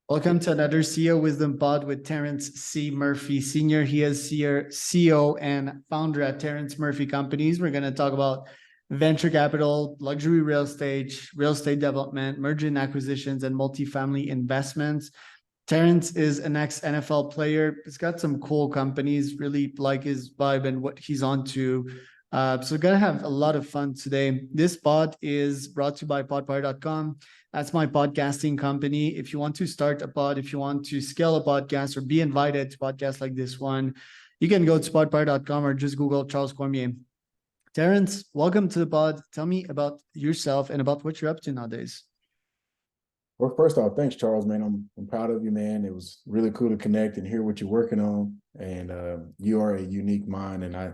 Welcome to another CEO Wisdom Pod with Terrence C. Murphy Sr. He is CEO and founder at Terrence Murphy Companies. We're going to talk about venture capital, luxury real estate development, merger and acquisitions, and multifamily investments. Terrence is an ex-NFL player. He's got some cool companies, really like his vibe and what he's on to. So we're going to have a lot of fun today. This pod is brought to you by podpire.com. That's my podcasting company. If you want to start a pod, if you want to scale a podcast or be invited to podcasts like this one, you can go to podpire.com or just Google Charles Cormier. Terrence, welcome to the pod. Tell me about yourself and about what you're up to nowadays. Well, first off, thanks, Charles, man. I'm proud of you, man. It was really cool to connect and hear what you're working on. And you are a unique mind. And I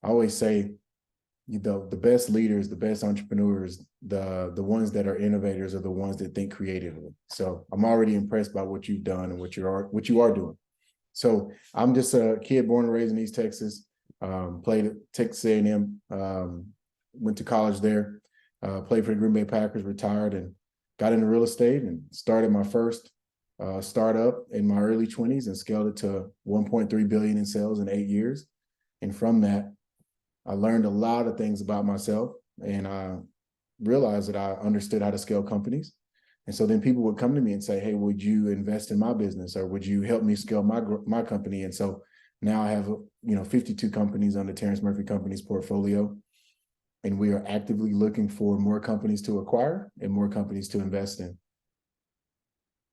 always say, the best leaders, the best entrepreneurs, the ones that are innovators are the ones that think creatively. So I'm already impressed by what you've done and what you are doing. So I'm just a kid born and raised in East Texas. Played at Texas A&M, went to college there, played for the Green Bay Packers, retired, and got into real estate and started my first startup in my early 20s and scaled it to 1.3 billion in sales in 8 years. And from that, I learned a lot of things about myself, and I realized that I understood how to scale companies. And so then people would come to me and say, hey, would you invest in my business, or would you help me scale my company? And so now I have 52 companies under Terence Murphy Companies portfolio, and we are actively looking for more companies to acquire and more companies to invest in.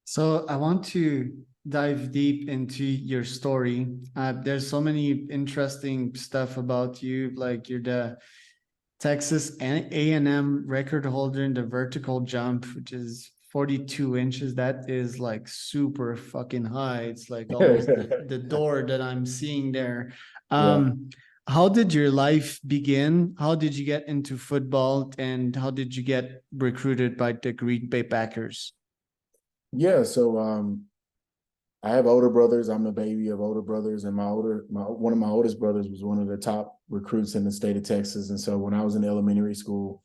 So I want to dive deep into your story. There's so many interesting stuff about you. Like you're the Texas A&M record holder in the vertical jump, which is 42 inches. That is like super fucking high. It's like almost the door that I'm seeing there. How did your life begin? How did you get into football, and how did you get recruited by the Green Bay Packers? Yeah, so I have older brothers. I'm the baby of older brothers, and one of my oldest brothers was one of the top recruits in the state of Texas. And so when I was in elementary school,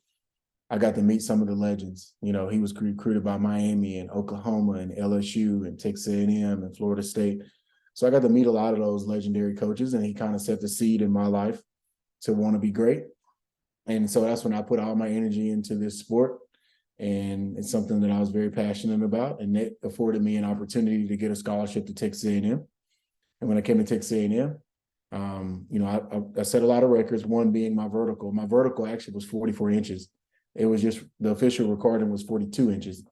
I got to meet some of the legends. He was recruited by Miami and Oklahoma and LSU and Texas A&M and Florida State. So I got to meet a lot of those legendary coaches, and he kind of set the seed in my life to want to be great. And so that's when I put all my energy into this sport. And it's something that I was very passionate about, and it afforded me an opportunity to get a scholarship to Texas A&M. And when I came to Texas A&M, I set a lot of records, one being my vertical. My vertical actually was 44 inches. It was just the official recording was 42 inches.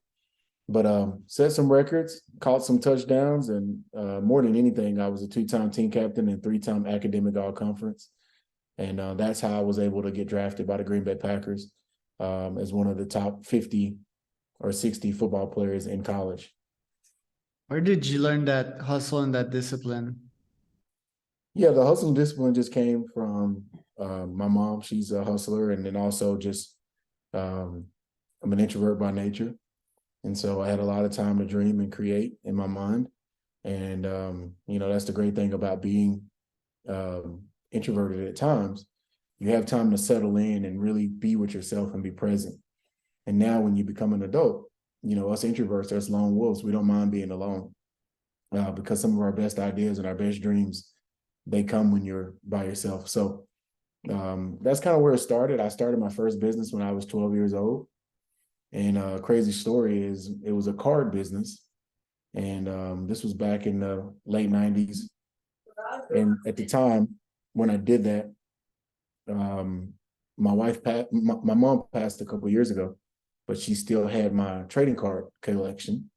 But set some records, caught some touchdowns, and more than anything, I was a 2-time team captain and 3-time academic all-conference. And that's how I was able to get drafted by the Green Bay Packers as one of the top 50 or 60 football players in college. Where did you learn that hustle and that discipline? Yeah, the hustle and discipline just came from my mom. She's a hustler. And then also just I'm an introvert by nature. And so I had a lot of time to dream and create in my mind. And, that's the great thing about being introverted at times. You have time to settle in and really be with yourself and be present. And now when you become an adult, us introverts, us lone wolves, we don't mind being alone because some of our best ideas and our best dreams, they come when you're by yourself. So that's kind of where it started. I started my first business when I was 12 years old. And a crazy story is it was a card business. And this was back in the late 90s. And at the time when I did that, my mom passed a couple of years ago, but she still had my trading card collection.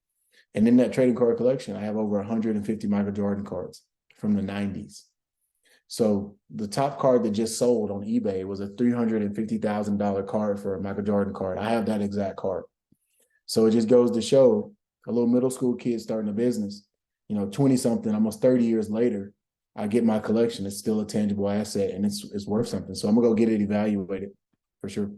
And in that trading card collection, I have over 150 Michael Jordan cards from the 90s. So the top card that just sold on eBay was a $350,000 card for a Michael Jordan card. I have that exact card. So it just goes to show a little middle school kid starting a business, 20 something, almost 30 years later, I get my collection. It's still a tangible asset, and it's worth something. So I'm gonna go get it evaluated for sure.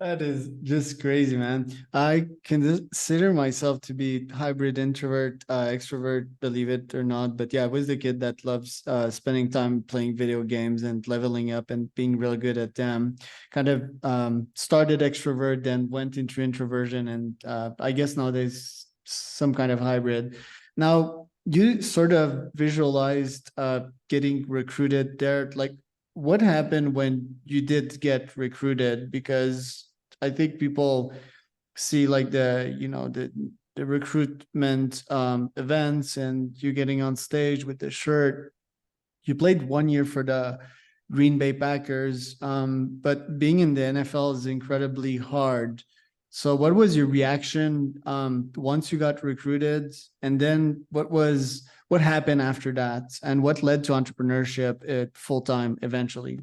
That is just crazy, man. I consider myself to be hybrid introvert, extrovert, believe it or not. But yeah, I was the kid that loves spending time playing video games and leveling up and being real good at them. Kind of started extrovert, then went into introversion. And I guess nowadays some kind of hybrid. Now, you sort of visualized getting recruited there. Like, what happened when you did get recruited? Because I think people see like the recruitment events and you getting on stage with the shirt. You played 1 year for the Green Bay Packers, but being in the NFL is incredibly hard. So, what was your reaction once you got recruited, and then what happened after that, and what led to entrepreneurship at full time eventually?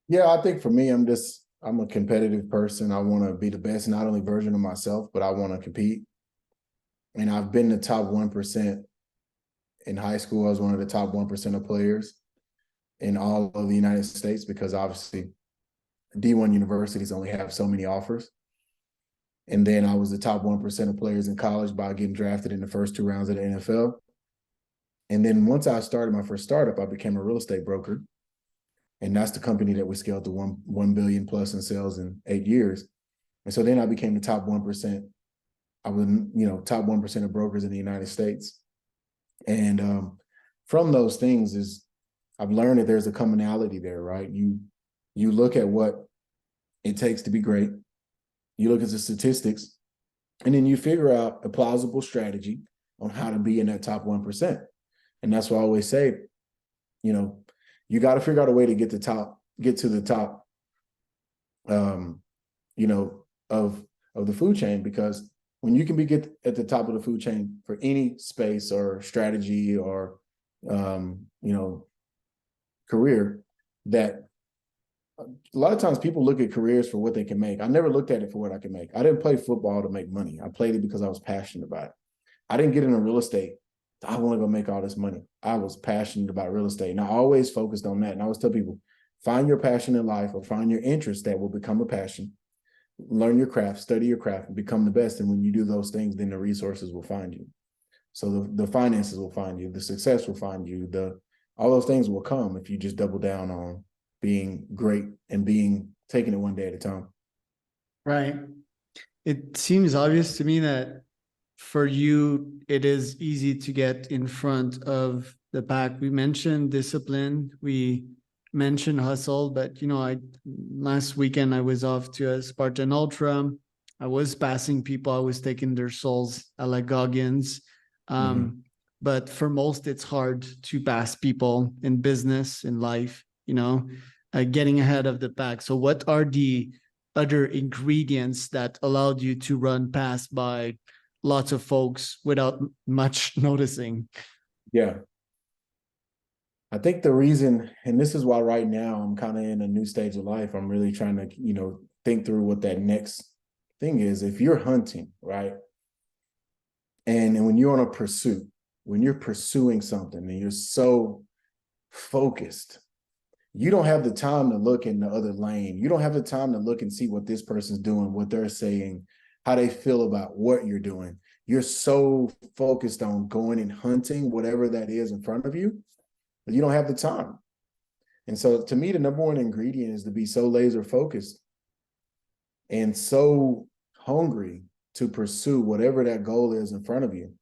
Yeah, I think for me, I'm a competitive person. I want to be the best, not only version of myself, but I want to compete. And I've been the top 1% in high school. I was one of the top 1% of players in all of the United States because obviously D1 universities only have so many offers. And then I was the top 1% of players in college by getting drafted in the first 2 rounds of the NFL. And then once I started my first startup, I became a real estate broker. And that's the company that we scaled to 1 billion plus in sales in 8 years. And so then I became the top 1%. I was, top 1% of brokers in the United States. And from those things is I've learned that there's a commonality there, right? You look at what it takes to be great. You look at the statistics, and then you figure out a plausible strategy on how to be in that top 1%. And that's why I always say, you got to figure out a way to get to the top, of the food chain, because when you can get at the top of the food chain for any space or strategy or, career, that a lot of times people look at careers for what they can make. I never looked at it for what I can make. I didn't play football to make money. I played it because I was passionate about it. I didn't get into real estate. I want to go make all this money. I was passionate about real estate. And I always focused on that. And I always tell people, find your passion in life or find your interest that will become a passion. Learn your craft, study your craft, and become the best. And when you do those things, then the resources will find you. So the finances will find you. The success will find you. All those things will come if you just double down on being great and taking it one day at a time. Right. It seems obvious to me that for you, it is easy to get in front of the pack. We mentioned discipline, we mentioned hustle, but last weekend I was off to a Spartan Ultra. I was passing people, I was taking their souls, I like Goggins. But for most, it's hard to pass people in business, in life, getting ahead of the pack. So what are the other ingredients that allowed you to run past by lots of folks without much noticing? Yeah. I think the reason, and this is why right now I'm kind of in a new stage of life, I'm really trying to, think through what that next thing is. If you're hunting, right? And when you're on a pursuit, when you're pursuing something and you're so focused, you don't have the time to look in the other lane. You don't have the time to look and see what this person's doing, what they're saying, how they feel about what you're doing. You're so focused on going and hunting whatever that is in front of you, but you don't have the time. And so to me, the number one ingredient is to be so laser focused and so hungry to pursue whatever that goal is in front of you,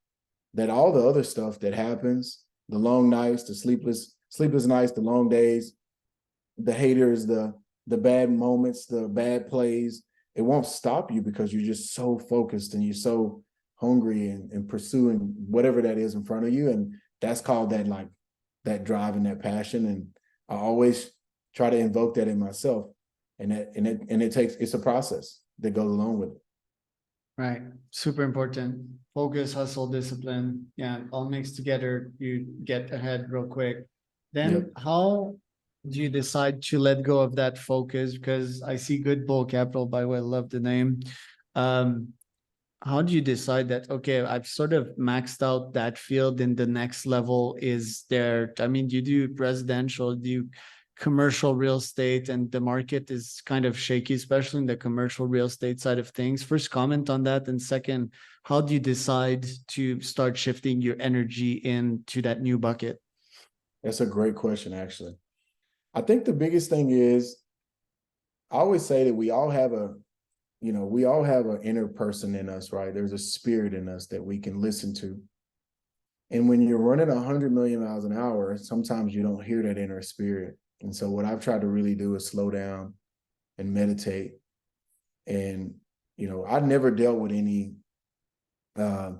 that all the other stuff that happens, the long nights, the sleepless nights, the long days, the haters, the bad moments, the bad plays, it won't stop you because you're just so focused and you're so hungry and pursuing whatever that is in front of you. And that's called that drive and that passion. And I always try to invoke that in myself. And it's a process that goes along with it. Right. Super important. Focus, hustle, discipline. Yeah, all mixed together. You get ahead real quick. Then how do you decide to let go of that focus? Because I see Good Bull Capital, by the way, I love the name. How do you decide that, okay, I've sort of maxed out that field and the next level is there? I mean, you do residential, do you commercial real estate, and the market is kind of shaky, especially in the commercial real estate side of things. First, comment on that. And second, how do you decide to start shifting your energy into that new bucket? That's a great question, actually. I think the biggest thing is, I always say that we all have we all have an inner person in us, right? There's a spirit in us that we can listen to. And when you're running 100 million miles an hour, sometimes you don't hear that inner spirit. And so what I've tried to really do is slow down and meditate. And, I never dealt with any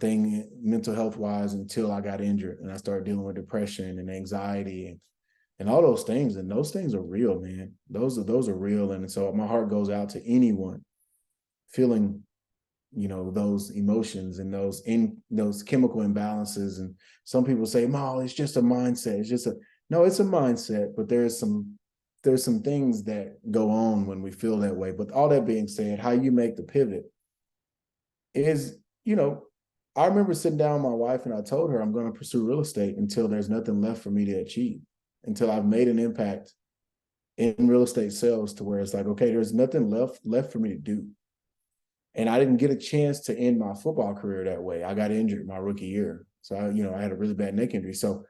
thing mental health wise until I got injured and I started dealing with depression and anxiety and all those things. And those things are real, man. Those are real. And so my heart goes out to anyone feeling, those emotions and those chemical imbalances. And some people say, "Mo, it's just a mindset." No, it's a mindset, but there's some things that go on when we feel that way. But all that being said, how you make the pivot is, I remember sitting down with my wife and I told her I'm going to pursue real estate until there's nothing left for me to achieve, until I've made an impact in real estate sales to where it's like, okay, there's nothing left for me to do. And I didn't get a chance to end my football career that way. I got injured my rookie year. So I had a really bad neck injury. So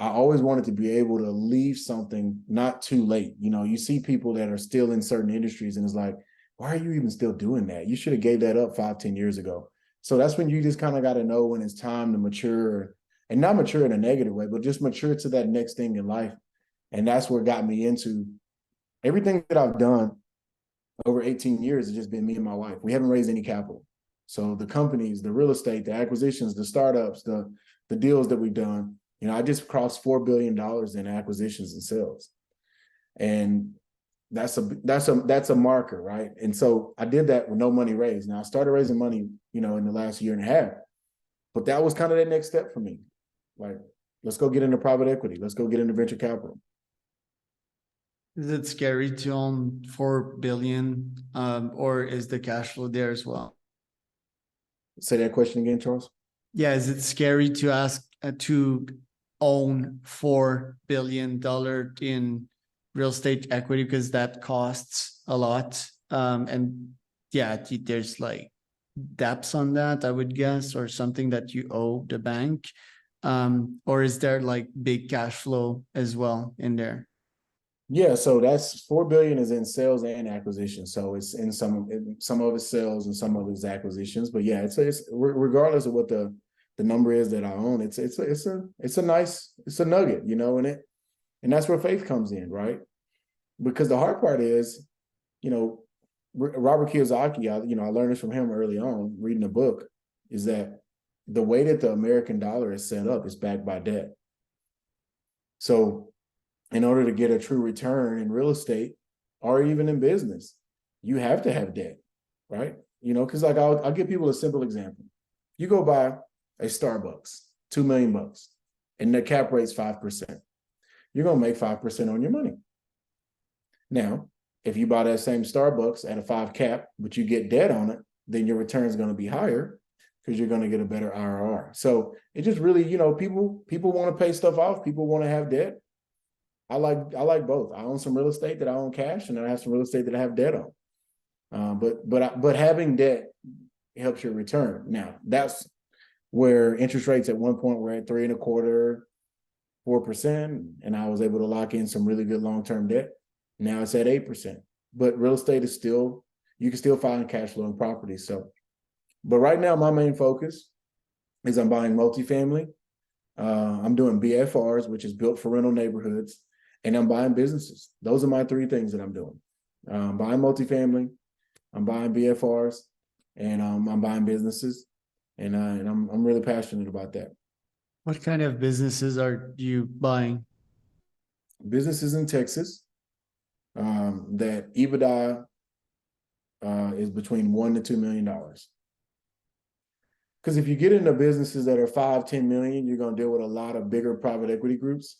I always wanted to be able to leave something not too late. You see people that are still in certain industries and it's like, why are you even still doing that? You should have gave that up 5-10 years ago. So that's when you just kind of got to know when it's time to mature, and not mature in a negative way, but just mature to that next thing in life. And that's what got me into everything that I've done over 18 years. Has just been me and my wife. We haven't raised any capital. So the companies, the real estate, the acquisitions, the startups, the deals that we've done, I just crossed $4 billion in acquisitions and sales. And that's a marker, right? And so I did that with no money raised. Now I started raising money, in the last year and a half, but that was kind of that next step for me. Like, let's go get into private equity. Let's go get into venture capital. Is it scary to own 4 billion, or is the cash flow there as well? Say that question again, Charles. Yeah, is it scary to ask to own $4 billion in real estate equity because that costs a lot? And yeah, there's like debts on that, I would guess, or something that you owe the bank. Or is there like big cash flow as well in there? Yeah, so that's 4 billion is in sales and acquisitions. So it's in some of its sales and some of its acquisitions. But yeah, it's regardless of what the number is that I own, it's a nugget, and that's where faith comes in, right? Because the hard part is, Robert Kiyosaki, I learned this from him early on, reading a book, is that the way that the American dollar is set up is backed by debt. So in order to get a true return in real estate or even in business, you have to have debt, right? Because like I'll give people a simple example. You go buy a Starbucks, $2 million, and the cap rate's 5%. You're going to make 5% on your money. Now, if you buy that same Starbucks at a 5 cap, but you get debt on it, then your return is going to be higher because you're going to get a better IRR. So it just really, people want to pay stuff off. People want to have debt. I like both. I own some real estate that I own cash, and then I have some real estate that I have debt on. But having debt helps your return. Now that's where interest rates at one point were at 3.25%, 4%, and I was able to lock in some really good long-term debt. Now it's at 8%. But real estate is still, you can still find cash flow in property. So, but right now my main focus is I'm buying multifamily. I'm doing BFRs, which is built for rental neighborhoods, and I'm buying businesses. Those are my 3 things that I'm doing. I'm buying multifamily, I'm buying BFRs, and I'm buying businesses. And I'm really passionate about that. What kind of businesses are you buying? Businesses in Texas that EBITDA is between $1 to $2 million. Because if you get into businesses that are 5-10 million, you're going to deal with a lot of bigger private equity groups.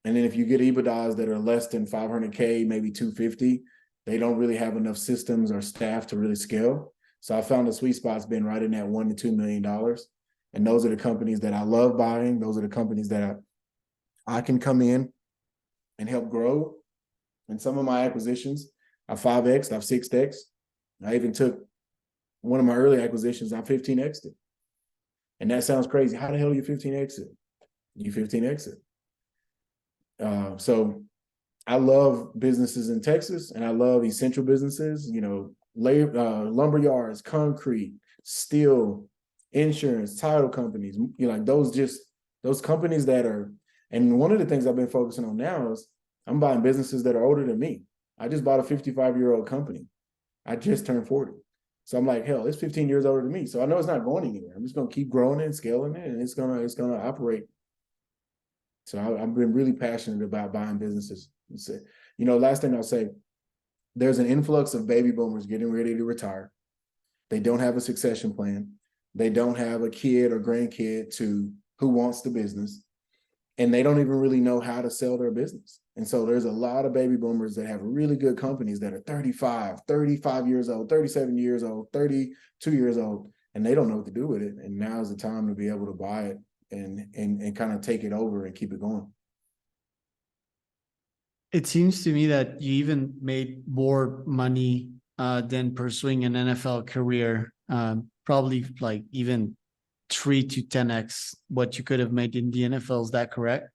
And then if you get EBITDAs that are less than 500K, maybe 250, they don't really have enough systems or staff to really scale. So I found the sweet spot's been right in that $1 to $2 million. And those are the companies that I love buying. Those are the companies that I can come in and help grow. And some of my acquisitions, I've 5X'd, I've 6X'd. I even took one of my early acquisitions, I 15X'd it. And that sounds crazy. How the hell do you 15X it? You 15X it. So I love businesses in Texas, and I love essential businesses, lumber yards, concrete, steel, insurance, title companies, like those companies that are, and one of the things I've been focusing on now is I'm buying businesses that are older than me. I just bought a 55-year-old company. I just turned 40. So I'm like, hell, it's 15 years older than me. So I know it's not going anywhere. I'm just going to keep growing it and scaling it, and it's gonna operate. So I've been really passionate about buying businesses. Last thing I'll say, there's an influx of baby boomers getting ready to retire. They don't have a succession plan. They don't have a kid or grandkid who wants the business, and they don't even really know how to sell their business. And so there's a lot of baby boomers that have really good companies that are 35 years old, 37 years old, 32 years old, and they don't know what to do with it. And now is the time to be able to buy it and kind of take it over and keep it going. It seems to me that you even made more money than pursuing an NFL career, probably like even 3 to 10x what you could have made in the NFL. Is that correct?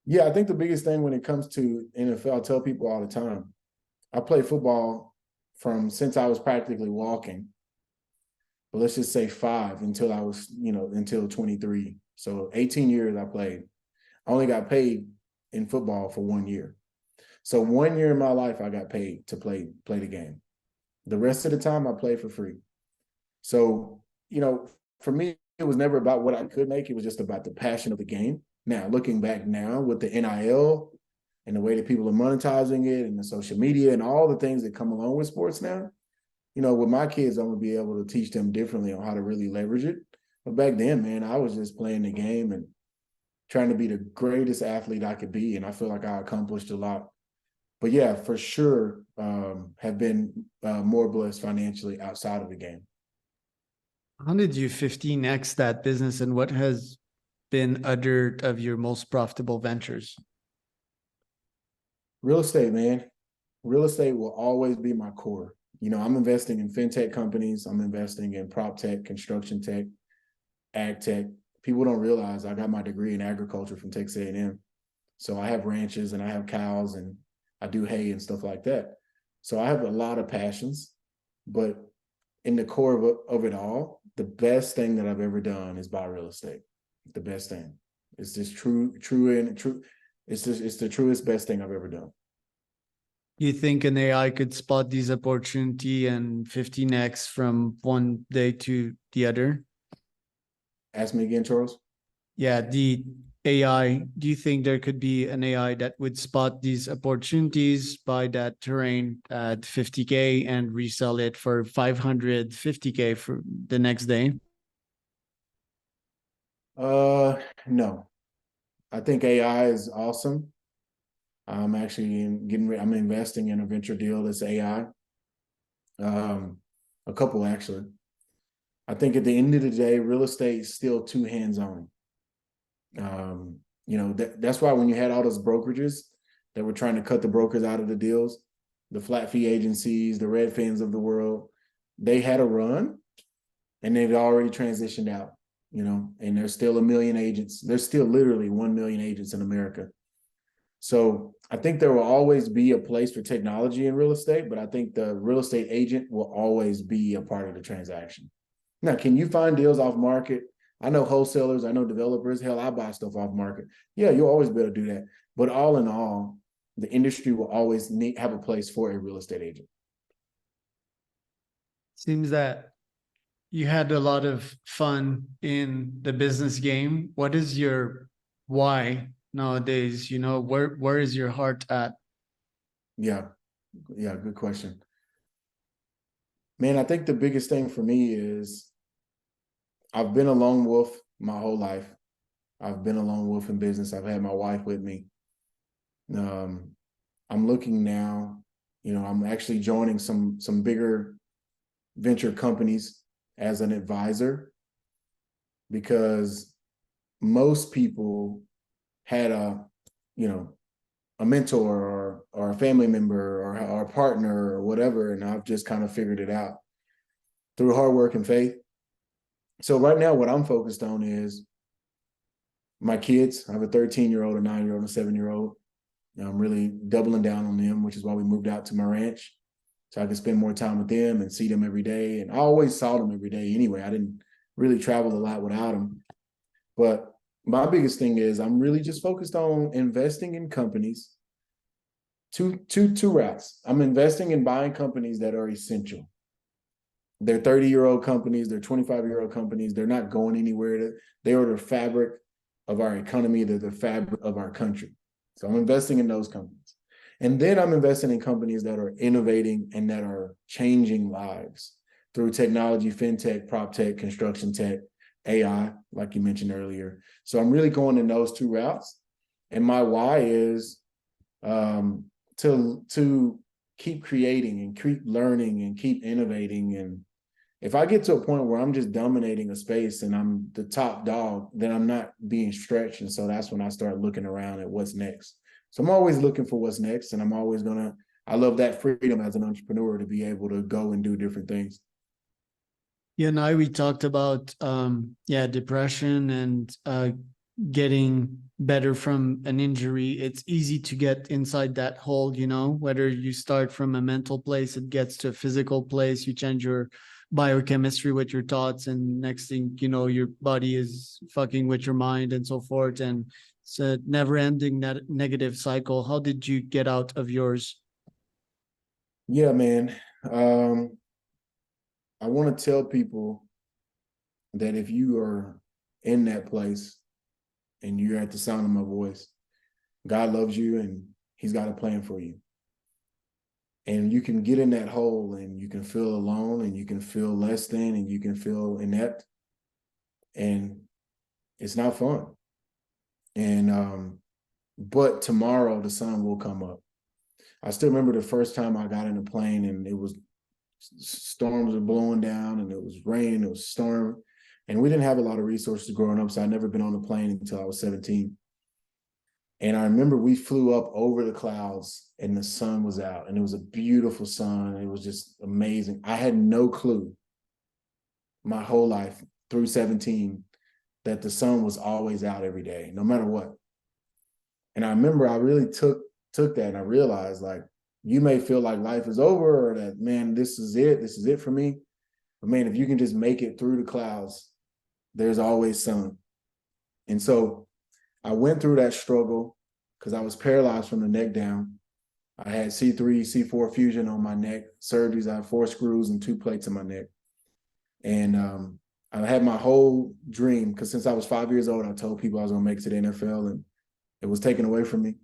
Yeah, I think the biggest thing when it comes to NFL, I tell people all the time, I played football since I was practically walking, but let's just say 5 until I was, until 23. So 18 years I played. I only got paid in football for 1 year. So 1 year in my life, I got paid to play the game. The rest of the time I played for free. So, for me, it was never about what I could make. It was just about the passion of the game. Now, looking back now with the NIL and the way that people are monetizing it and the social media and all the things that come along with sports now, with my kids, I'm going to be able to teach them differently on how to really leverage it. But back then, man, I was just playing the game and trying to be the greatest athlete I could be. And I feel like I accomplished a lot. But yeah, for sure, have been more blessed financially outside of the game. How did you 15x that business, and what has been other of your most profitable ventures? Real estate, man. Real estate will always be my core. I'm investing in fintech companies. I'm investing in prop tech, construction tech, ag tech. People don't realize I got my degree in agriculture from Texas A&M. So I have ranches and I have cows and I do hay and stuff like that. So I have a lot of passions, but in the core of it all, the best thing that I've ever done is buy real estate. The best thing. It's just true. It's the truest, best thing I've ever done. You think an AI could spot these opportunity and 15x from one day to the other? Ask me again, Charles. Yeah, the AI, do you think there could be an AI that would spot these opportunities, buy that terrain at 50K and resell it for 550K for the next day? No. I think AI is awesome. I'm actually I'm investing in a venture deal that's AI. A couple actually. I think at the end of the day, real estate is still too hands-on. That's why when you had all those brokerages that were trying to cut the brokers out of the deals, the flat fee agencies, the Redfins of the world, they had a run and they've already transitioned out, and there's still 1 million agents. There's still literally 1 million agents in America. So I think there will always be a place for technology in real estate, but I think the real estate agent will always be a part of the transaction. Now, can you find deals off market? I know wholesalers, I know developers. Hell, I buy stuff off market. Yeah, you'll always be able to do that. But all in all, the industry will always have a place for a real estate agent. Seems that you had a lot of fun in the business game. What is your why nowadays? Where is your heart at? Yeah, good question. Man, I think the biggest thing for me is I've been a lone wolf my whole life. I've been a lone wolf in business. I've had my wife with me. I'm looking now, I'm actually joining some bigger venture companies as an advisor, because most people had a mentor or a family member or a partner or whatever, and I've just kind of figured it out through hard work and faith. So right now, what I'm focused on is my kids. I have a 13-year-old, a 9-year-old, and a 7-year-old. I'm really doubling down on them, which is why we moved out to my ranch. so I could spend more time with them and see them every day. And I always saw them every day anyway. I didn't really travel a lot without them. But my biggest thing is I'm really just focused on investing in companies. Two routes. I'm investing in buying companies that are essential. They're 30-year-old companies, they're 25-year-old companies, they're not going anywhere. They are the fabric of our economy, they're the fabric of our country. So I'm investing in those companies. And then I'm investing in companies that are innovating and that are changing lives through technology, fintech, prop tech, construction tech, AI, like you mentioned earlier. So I'm really going in those two routes. And my why is to keep creating and keep learning and keep innovating. And if I get to a point where I'm just dominating a space and I'm the top dog, then I'm not being stretched. And so that's when I start looking around at what's next. So I'm always looking for what's next. And I'm always I love that freedom as an entrepreneur to be able to go and do different things. You and I, we talked about, depression and getting better from an injury. It's easy to get inside that hole, whether you start from a mental place, it gets to a physical place, you change your biochemistry with your thoughts, and next thing you know, your body is fucking with your mind and so forth. And it's a never ending negative cycle. How did you get out of yours? Yeah, man. I want to tell people that if you are in that place and you're at the sound of my voice, God loves you and he's got a plan for you. And you can get in that hole and you can feel alone and you can feel less than and you can feel inept. And it's not fun. And but tomorrow the sun will come up. I still remember the first time I got in a plane and it was storms were blowing down and it was rain, it was storm. And we didn't have a lot of resources growing up. So I'd never been on a plane until I was 17. And I remember we flew up over the clouds and the sun was out and it was a beautiful sun. It was just amazing. I had no clue my whole life through 17 that the sun was always out every day, no matter what. And I remember I really took that and I realized, like, you may feel like life is over or that, man, this is it for me. But man, if you can just make it through the clouds, there's always sun. And so I went through that struggle because I was paralyzed from the neck down. I had C3, C4 fusion on my neck, surgeries. I had 4 screws and 2 plates in my neck. And I had my whole dream because since I was 5 years old, I told people I was going to make it to the NFL and it was taken away from me.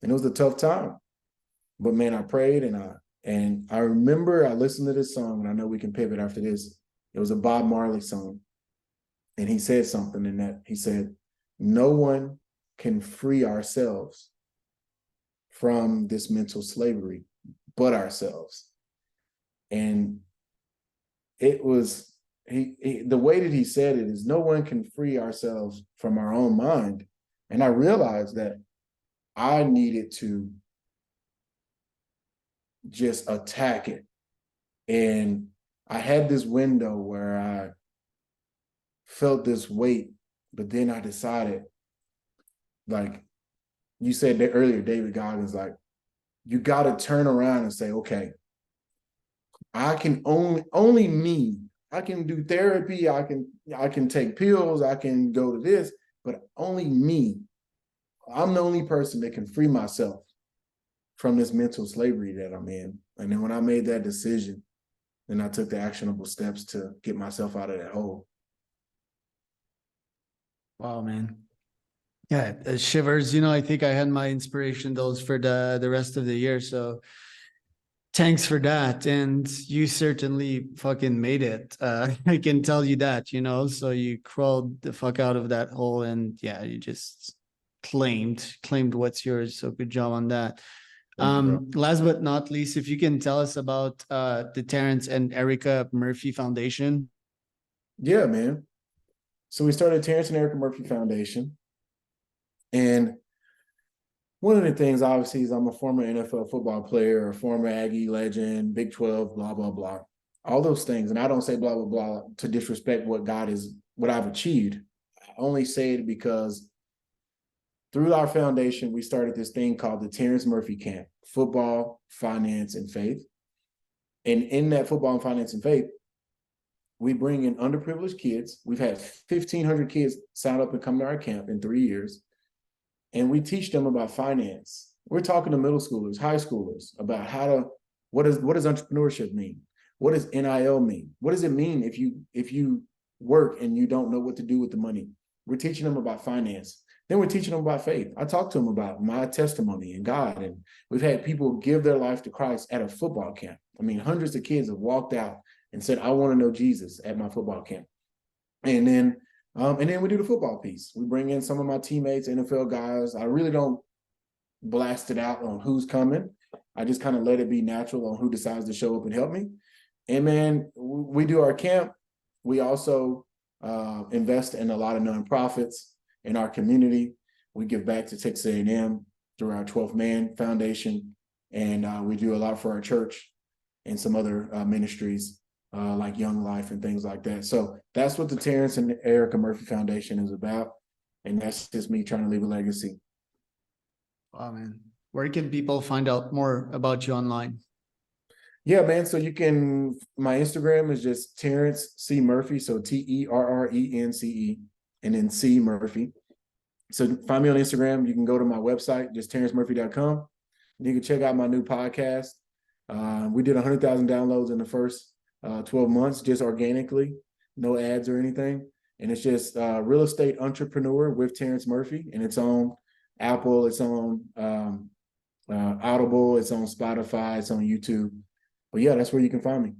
And it was a tough time. But man, I prayed and I remember I listened to this song, and I know we can pivot after this. It was a Bob Marley song. And he said something in that. He said, no one can free ourselves from this mental slavery but ourselves. And it was, the way that he said it is, no one can free ourselves from our own mind. And I realized that I needed to just attack it. And I had this window where I felt this weight, but then I decided, like you said that earlier, David Goggins, like, you got to turn around and say, okay, I can only me. I can do therapy. I can take pills. I can go to this, but only me. I'm the only person that can free myself from this mental slavery that I'm in. And then when I made that decision, then I took the actionable steps to get myself out of that hole. Wow, man. Yeah, shivers. I think I had my inspiration dose for the rest of the year. So thanks for that. And you certainly fucking made it. I can tell you that, so you crawled the fuck out of that hole and yeah, you just claimed what's yours. So good job on that. Last but not least, if you can tell us about the Terrence and Erica Murphy Foundation. Yeah, man. So we started Terrence and Erica Murphy Foundation. And one of the things, obviously, is I'm a former NFL football player, a former Aggie legend, Big 12, blah, blah, blah. All those things. And I don't say blah, blah, blah to disrespect what I've achieved. I only say it because through our foundation, we started this thing called the Terrence Murphy Camp, Football, Finance, and Faith. And in that football and finance and faith, we bring in underprivileged kids. We've had 1,500 kids sign up and come to our camp in 3 years. And we teach them about finance. We're talking to middle schoolers, high schoolers about what does entrepreneurship mean? What does NIL mean? What does it mean if you work and you don't know what to do with the money? We're teaching them about finance. Then we're teaching them about faith. I talked to them about my testimony and God. And we've had people give their life to Christ at a football camp. I mean, hundreds of kids have walked out and said, I want to know Jesus at my football camp. And then we do the football piece. We bring in some of my teammates, NFL guys. I really don't blast it out on who's coming. I just kind of let it be natural on who decides to show up and help me. And man, we do our camp. We also invest in a lot of nonprofits in our community. We give back to Texas A&M through our 12th Man Foundation. And we do a lot for our church and some other ministries like Young Life and things like that. So that's what the Terrence and Erica Murphy Foundation is about. And that's just me trying to leave a legacy. Wow, man. Where can people find out more about you online? Yeah, man. So my Instagram is just Terrence C. Murphy. So TERRENCE and then C. Murphy. So find me on Instagram. You can go to my website, just terrencemurphy.com. You can check out my new podcast. We did 100,000 downloads in the first 12 months, just organically, no ads or anything. And it's just Real Estate Entrepreneur with Terence Murphy. And it's on Apple, it's on Audible, it's on Spotify, it's on YouTube. But yeah, that's where you can find me.